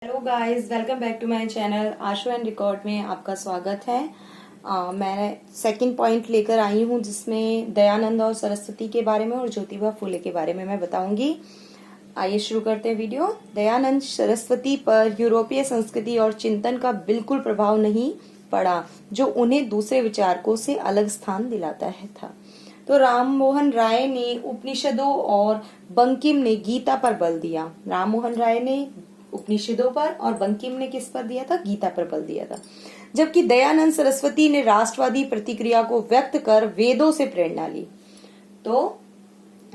Hello guys, welcome back to my channel Ashu and record में आपका स्वागत है। मैं सेकंड पॉइंट लेकर आई हूँ जिसमें दयानंद और सरस्वती के बारे में और ज्योतिबा फुले के बारे में मैं बताऊंगी। आइए शुरू करते हैं वीडियो। दयानंद सरस्वती पर यूरोपीय संस्कृति और चिंतन का बिल्कुल प्रभाव नहीं पड़ा जो उन्हें दूसरे विचारकों से अलग स्थान दिलाता है था। तो राम मोहन राय ने उपनिषदों और बंकिम ने गीता पर बल दिया। राम मोहन राय ने उपनिषदों पर और बंकिम ने किस पर दिया था? गीता पर बल दिया था। जबकि दयानंद सरस्वती ने राष्ट्रवादी प्रतिक्रिया को व्यक्त कर वेदों से प्रेरणा ली। तो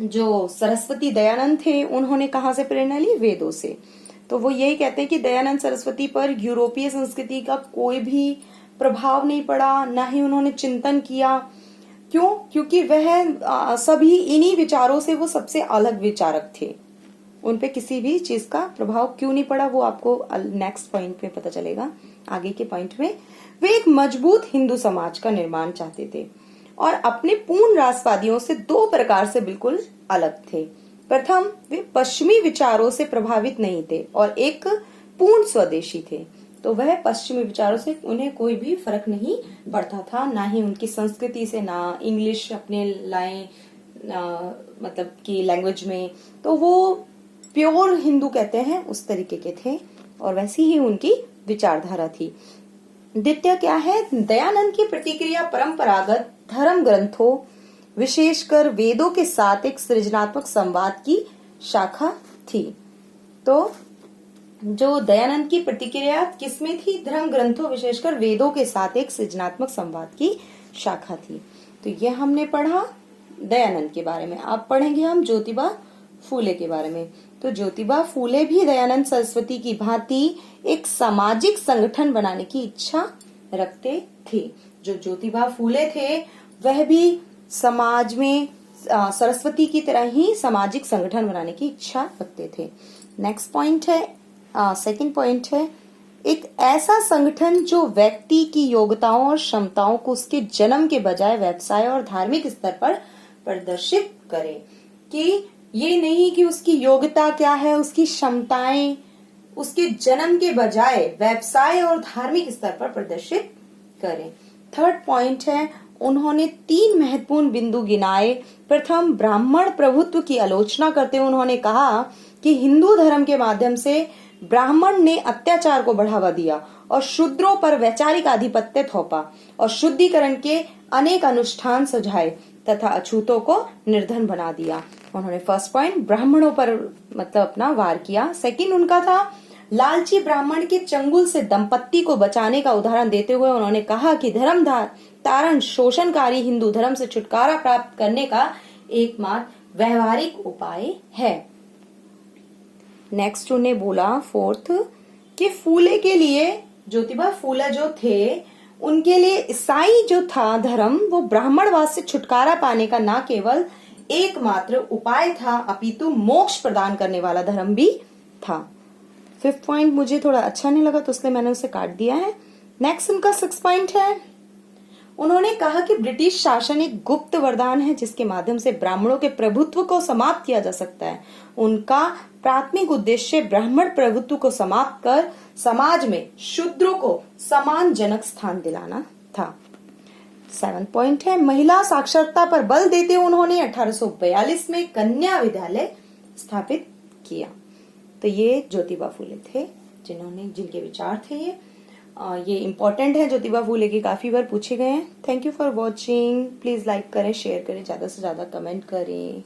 जो सरस्वती दयानंद थे उन्होंने कहां से प्रेरणा ली? वेदों से। तो वो यही कहते हैं कि दयानंद सरस्वती पर यूरोपीय संस्कृति का कोई भी प्रभाव नहीं पड़ा, ना ही उन्होंने चिंतन किया। क्यों? क्योंकि वह सभी इन्हीं विचारों से वो सबसे अलग विचारक थे। उन पे किसी भी चीज का प्रभाव क्यों नहीं पड़ा वो आपको नेक्स्ट पॉइंट में पता चलेगा। आगे के पॉइंट में वे एक मजबूत हिंदू समाज का निर्माण चाहते थे और अपने पूर्ण राष्ट्रवादियों से दो प्रकार से बिल्कुल अलग थे। प्रथम, वे पश्चिमी विचारों से प्रभावित नहीं थे और एक पूर्ण स्वदेशी थे। तो वह पश्चिमी विचारों से उन्हें कोई भी फर्क नहीं पड़ता था, ना ही उनकी संस्कृति से, ना इंग्लिश अपने लाए मतलब की लैंग्वेज में। तो वो प्योर हिंदू कहते हैं उस तरीके के थे और वैसी ही उनकी विचारधारा थी। द्वितीय क्या है? दयानंद की प्रतिक्रिया परंपरागत धर्म ग्रंथों विशेषकर वेदों के साथ एक सृजनात्मक संवाद की शाखा थी। तो जो दयानंद की प्रतिक्रिया किसमें थी? धर्म ग्रंथों विशेषकर वेदों के साथ एक सृजनात्मक संवाद की शाखा थी। तो ये हमने पढ़ा दयानंद के बारे में। अब पढ़ेंगे हम ज्योतिबा फूले के बारे में। तो ज्योतिबा फूले भी दयानंद सरस्वती की भांति एक सामाजिक संगठन बनाने की इच्छा रखते थे। जो ज्योतिबा फूले थे वह भी समाज में सरस्वती की तरह ही सामाजिक संगठन बनाने की इच्छा रखते थे। नेक्स्ट पॉइंट है, सेकंड पॉइंट है, एक ऐसा संगठन जो व्यक्ति की योग्यताओं और क्षमताओं को उसके जन्म के बजाय व्यवसाय और धार्मिक स्तर पर प्रदर्शित करे। कि ये नहीं कि उसकी योग्यता क्या है, उसकी क्षमताएं उसके जन्म के बजाय व्यवसाय और धार्मिक स्तर पर प्रदर्शित करें। थर्ड पॉइंट है, उन्होंने तीन महत्वपूर्ण बिंदु गिनाए। प्रथम, ब्राह्मण प्रभुत्व की आलोचना करते हुए उन्होंने कहा कि हिंदू धर्म के माध्यम से ब्राह्मण ने अत्याचार को बढ़ावा दिया और शूद्रों पर वैचारिक आधिपत्य थोपा और शुद्धिकरण के अनेक अनुष्ठान सुझाए तथा अछूतों को निर्धन बना दिया। उन्होंने फर्स्ट पॉइंट ब्राह्मणों पर मतलब अपना वार किया। सेकंड उनका था लालची ब्राह्मण के चंगुल से दंपत्ति को बचाने का उदाहरण देते हुए उन्होंने कहा कि धर्म तारण शोषणकारी हिंदू धर्म से छुटकारा प्राप्त करने का एकमात्र व्यवहारिक उपाय है। नेक्स्ट उन्हें बोला फोर्थ कि फूले के लिए, ज्योतिबा फूले जो थे उनके लिए ईसाई जो था धर्म वो ब्राह्मणवाद से छुटकारा पाने का न केवल एकमात्र उपाय था अपितु मोक्ष प्रदान करने वाला धर्म भी था। फिफ्थ पॉइंट मुझे थोड़ा अच्छा नहीं लगा तो इसलिए मैंने उसे काट दिया है। नेक्स्ट उनका सिक्स पॉइंट है, उन्होंने कहा कि ब्रिटिश शासन एक गुप्त वरदान है जिसके माध्यम से ब्राह्मणों के प्रभुत्व को समाप्त किया जा सकता है। उनका प्राथमिक उद्देश्य ब्राह्मण प्रभुत्व को समाप्त कर समाज में शूद्रों को सम्मानजनक स्थान दिलाना था। सेवन पॉइंट है, महिला साक्षरता पर बल देते उन्होंने 1842 में कन्या विद्यालय स्थापित किया। तो ये ज्योतिबा फूले थे जिनके विचार थे ये इम्पोर्टेंट है। ज्योतिबा फूले के काफी बार पूछे गए हैं। Thank you for watching. Please like करें, शेयर करें, ज्यादा से ज्यादा कमेंट करें।